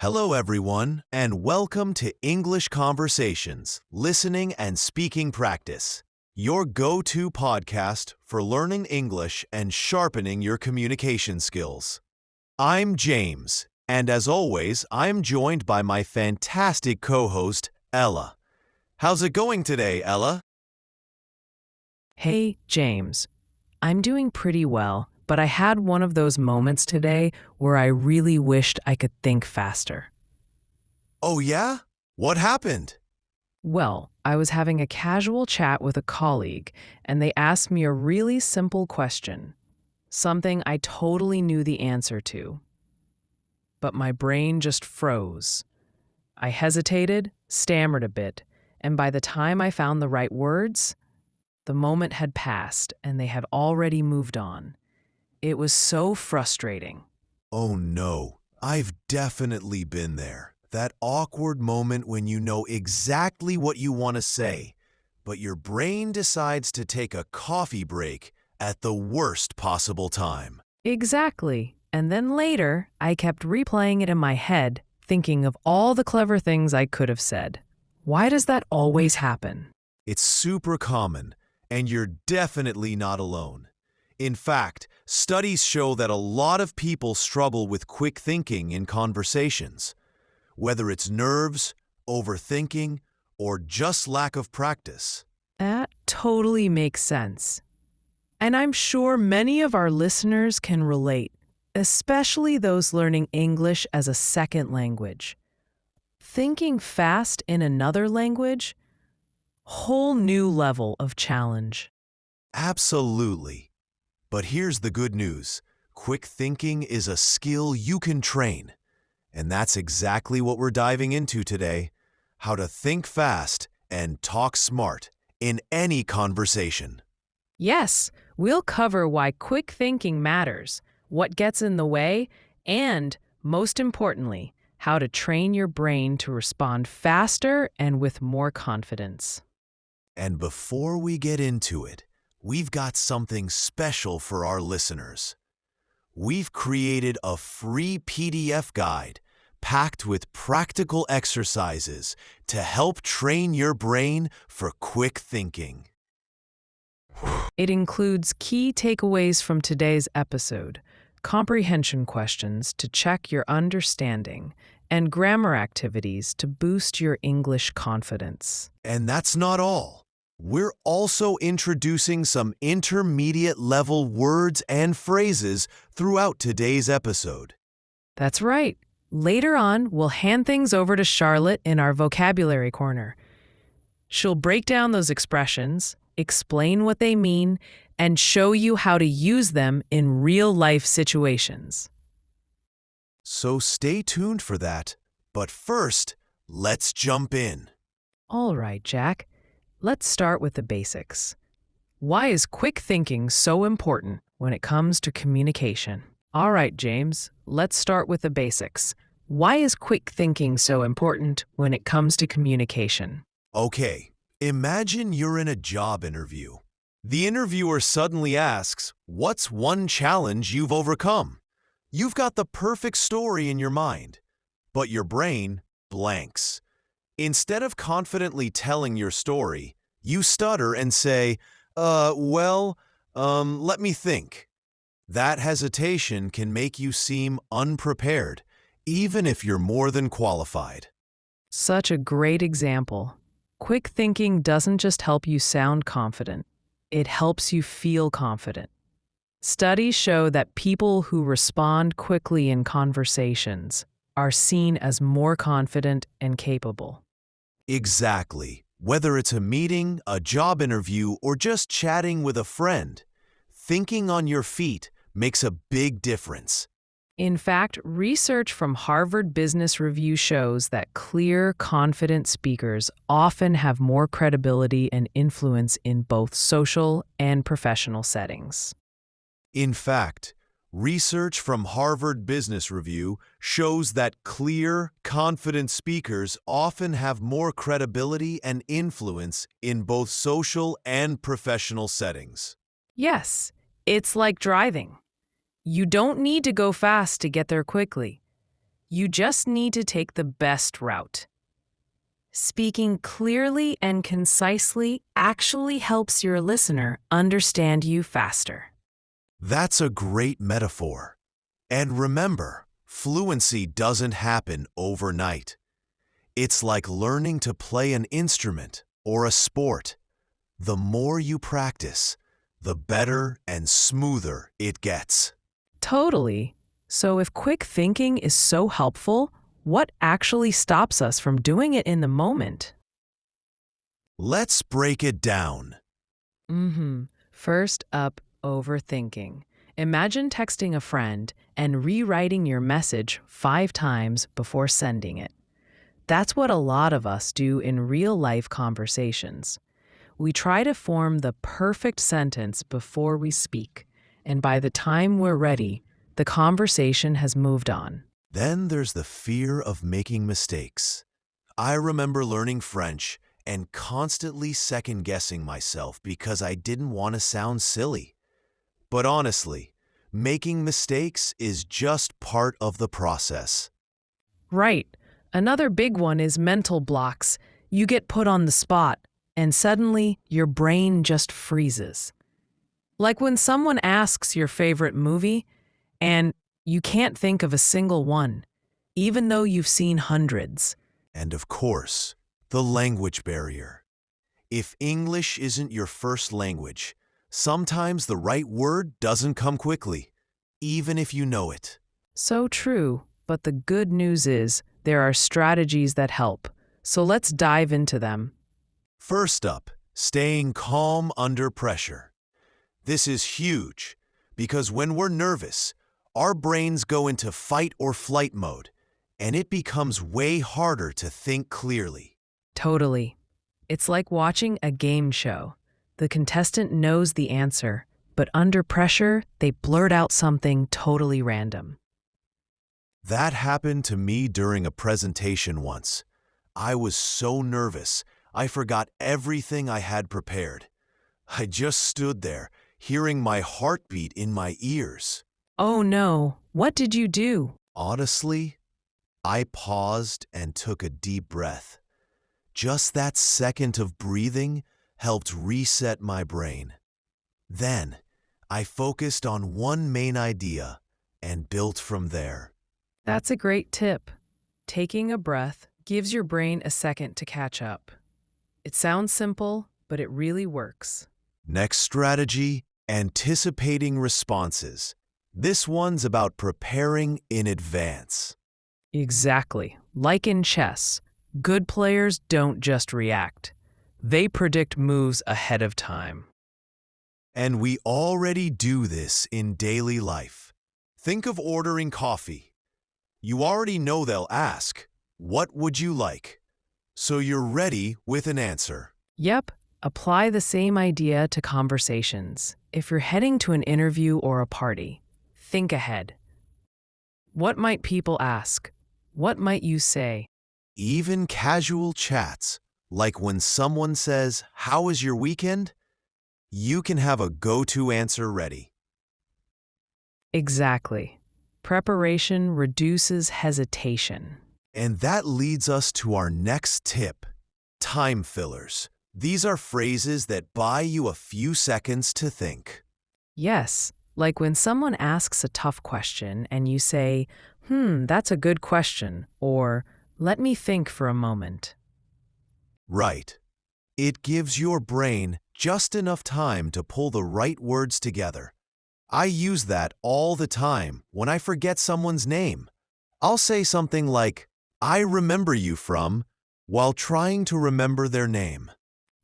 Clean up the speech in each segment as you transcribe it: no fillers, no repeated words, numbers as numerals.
Hello, everyone, and welcome to English Conversations, Listening and Speaking Practice, your go-to podcast for learning English and sharpening your communication skills. I'm James, and as always, I'm joined by my fantastic co-host, Ella. How's it going today, Ella? Hey, James. I'm doing pretty well, but I had one of those moments today where I really wished I could think faster. Oh, yeah? What happened? Well, I was having a casual chat with a colleague, and they asked me a really simple question, something I totally knew the answer to. But my brain just froze. I hesitated, stammered a bit, and by the time I found the right words, the moment had passed and they had already moved on. It was so frustrating. Oh, no. I've definitely been there. That awkward moment when you know exactly what you want to say, but your brain decides to take a coffee break at the worst possible time. Exactly. And then later, I kept replaying it in my head, thinking of all the clever things I could have said. Why does that always happen? It's super common, and you're definitely not alone. In fact, studies show that a lot of people struggle with quick thinking in conversations. Whether it's nerves, overthinking, or just lack of practice. That totally makes sense. And I'm sure many of our listeners can relate, especially those learning English as a second language. Thinking fast in another language? Whole new level of challenge. Absolutely. But here's the good news. Quick thinking is a skill you can train. And that's exactly what we're diving into today. How to think fast and talk smart in any conversation. Yes, we'll cover why quick thinking matters, what gets in the way, and, most importantly, how to train your brain to respond faster and with more confidence. And before we get into it, we've got something special for our listeners. We've created a free PDF guide packed with practical exercises to help train your brain for quick thinking. It includes key takeaways from today's episode, comprehension questions to check your understanding, and grammar activities to boost your English confidence. And that's not all. We're also introducing some intermediate level words and phrases throughout today's episode. That's right. Later on, we'll hand things over to Charlotte in our vocabulary corner. She'll break down those expressions, explain what they mean, and show you how to use them in real-life situations. So stay tuned for that. But first, let's jump in. All right, Jack. Let's start with the basics. Why is quick thinking so important when it comes to communication? All right, James, let's start with the basics. Why is quick thinking so important when it comes to communication? Okay, imagine you're in a job interview. The interviewer suddenly asks, "What's one challenge you've overcome?" You've got the perfect story in your mind, but your brain blanks. Instead of confidently telling your story, you stutter and say, let me think. That hesitation can make you seem unprepared, even if you're more than qualified. Such a great example. Quick thinking doesn't just help you sound confident, it helps you feel confident. Studies show that people who respond quickly in conversations are seen as more confident and capable. Exactly. Whether it's a meeting, a job interview, or just chatting with a friend, thinking on your feet makes a big difference. In fact, research from Harvard Business Review shows that clear, confident speakers often have more credibility and influence in both social and professional settings. In fact, research from Harvard Business Review shows that clear, confident speakers often have more credibility and influence in both social and professional settings. Yes, it's like driving. You don't need to go fast to get there quickly. You just need to take the best route. Speaking clearly and concisely actually helps your listener understand you faster. That's a great metaphor. And remember, fluency doesn't happen overnight. It's like learning to play an instrument or a sport. The more you practice, the better and smoother it gets. Totally. So if quick thinking is so helpful, what actually stops us from doing it in the moment? Let's break it down. First up, overthinking. Imagine texting a friend and rewriting your message 5 times before sending it. That's what a lot of us do in real-life conversations. We try to form the perfect sentence before we speak, and by the time we're ready, the conversation has moved on. Then there's the fear of making mistakes. I remember learning French and constantly second-guessing myself because I didn't want to sound silly. But honestly, making mistakes is just part of the process. Right. Another big one is mental blocks. You get put on the spot, and suddenly your brain just freezes. Like when someone asks your favorite movie, and you can't think of a single one, even though you've seen hundreds. And of course, the language barrier. If English isn't your first language, sometimes the right word doesn't come quickly, even if you know it. So true, but the good news is there are strategies that help. So let's dive into them. First up, staying calm under pressure. This is huge because when we're nervous, our brains go into fight or flight mode, and it becomes way harder to think clearly. Totally. It's like watching a game show. The contestant knows the answer, but under pressure, they blurt out something totally random. That happened to me during a presentation once. I was so nervous, I forgot everything I had prepared. I just stood there, hearing my heartbeat in my ears. Oh no, what did you do? Honestly, I paused and took a deep breath. Just that second of breathing helped reset my brain. Then, I focused on one main idea and built from there. That's a great tip. Taking a breath gives your brain a second to catch up. It sounds simple, but it really works. Next strategy, anticipating responses. This one's about preparing in advance. Exactly. Like in chess, good players don't just react. They predict moves ahead of time. And we already do this in daily life. Think of ordering coffee. You already know they'll ask, "What would you like?" So you're ready with an answer. Yep, apply the same idea to conversations. If you're heading to an interview or a party, think ahead. What might people ask? What might you say? Even casual chats, like when someone says, "How was your weekend?" you can have a go-to answer ready. Exactly. Preparation reduces hesitation. And that leads us to our next tip, time fillers. These are phrases that buy you a few seconds to think. Yes, like when someone asks a tough question and you say, that's a good question, or let me think for a moment. Right. It gives your brain just enough time to pull the right words together. I use that all the time when I forget someone's name. I'll say something like, "I remember you from," while trying to remember their name.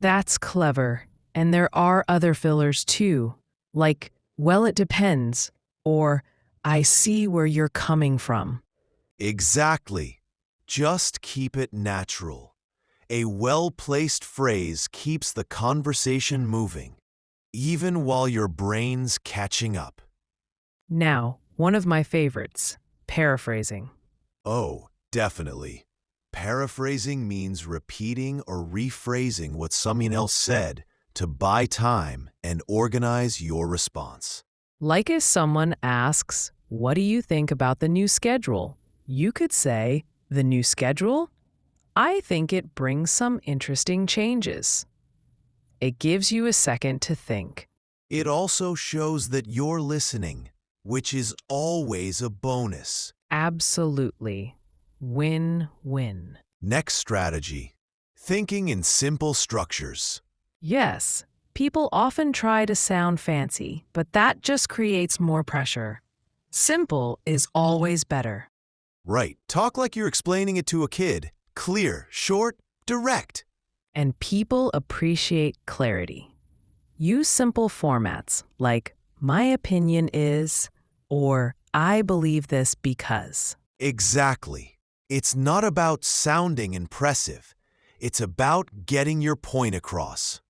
That's clever. And there are other fillers too, like, well, it depends, or I see where you're coming from. Exactly. Just keep it natural. A well-placed phrase keeps the conversation moving, even while your brain's catching up. Now, one of my favorites, paraphrasing. Oh, definitely. Paraphrasing means repeating or rephrasing what someone else said to buy time and organize your response. Like if someone asks, what do you think about the new schedule? You could say, the new schedule? I think it brings some interesting changes. It gives you a second to think. It also shows that you're listening, which is always a bonus. Absolutely. Win-win. Next strategy. Thinking in simple structures. Yes, people often try to sound fancy, but that just creates more pressure. Simple is always better. Right. Talk like you're explaining it to a kid. Clear, short, direct. And people appreciate clarity. Use simple formats like, my opinion is, or I believe this because. Exactly. It's not about sounding impressive. It's about getting your point across.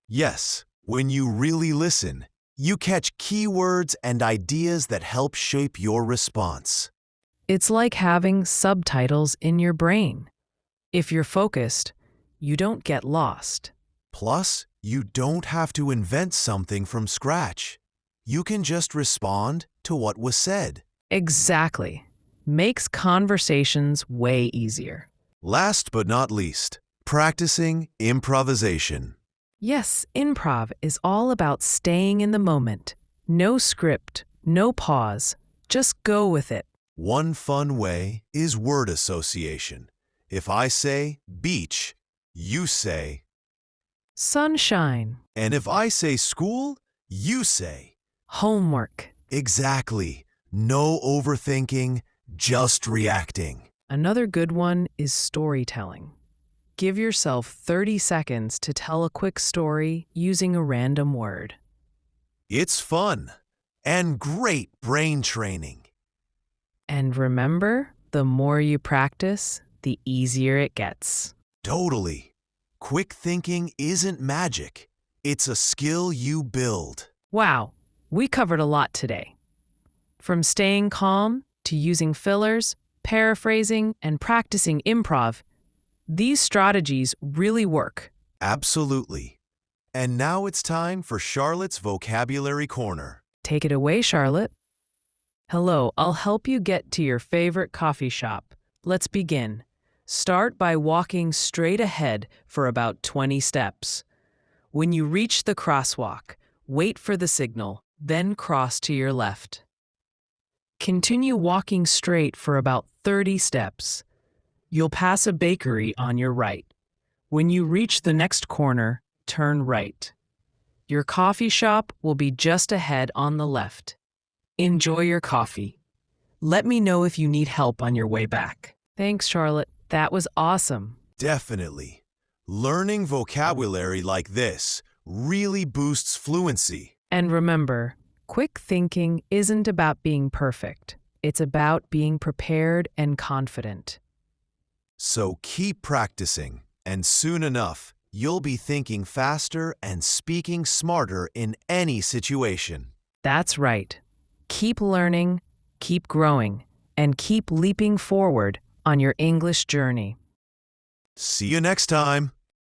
Yes, when you really listen, you catch keywords and ideas that help shape your response. It's like having subtitles in your brain. If you're focused, you don't get lost. Plus, you don't have to invent something from scratch. You can just respond to what was said. Exactly. Makes conversations way easier. Last but not least, practicing improvisation. Yes, improv is all about staying in the moment. No script, no pause. Just go with it. One fun way is word association. If I say beach, you say, Sunshine. and if I say school, you say. Homework. Exactly. No overthinking, just reacting. Another good one is storytelling. Give yourself 30 seconds to tell a quick story using a random word. It's fun and great brain training. And remember, the more you practice, the easier it gets. Totally. Quick thinking isn't magic. It's a skill you build. Wow, we covered a lot today. From staying calm to using fillers, paraphrasing, and practicing improv, these strategies really work. Absolutely. And now it's time for Charlotte's Vocabulary Corner. Take it away, Charlotte. Hello, I'll help you get to your favorite coffee shop. Let's begin. Start by walking straight ahead for about 20 steps. When you reach the crosswalk, wait for the signal, then cross to your left. Continue walking straight for about 30 steps. You'll pass a bakery on your right. When you reach the next corner, turn right. Your coffee shop will be just ahead on the left. Enjoy your coffee. Let me know if you need help on your way back. Thanks, Charlotte. That was awesome. Definitely. Learning vocabulary like this really boosts fluency. And remember, quick thinking isn't about being perfect. It's about being prepared and confident. So keep practicing, and soon enough, you'll be thinking faster and speaking smarter in any situation. That's right. Keep learning, keep growing, and keep leaping forward on your English journey. See you next time.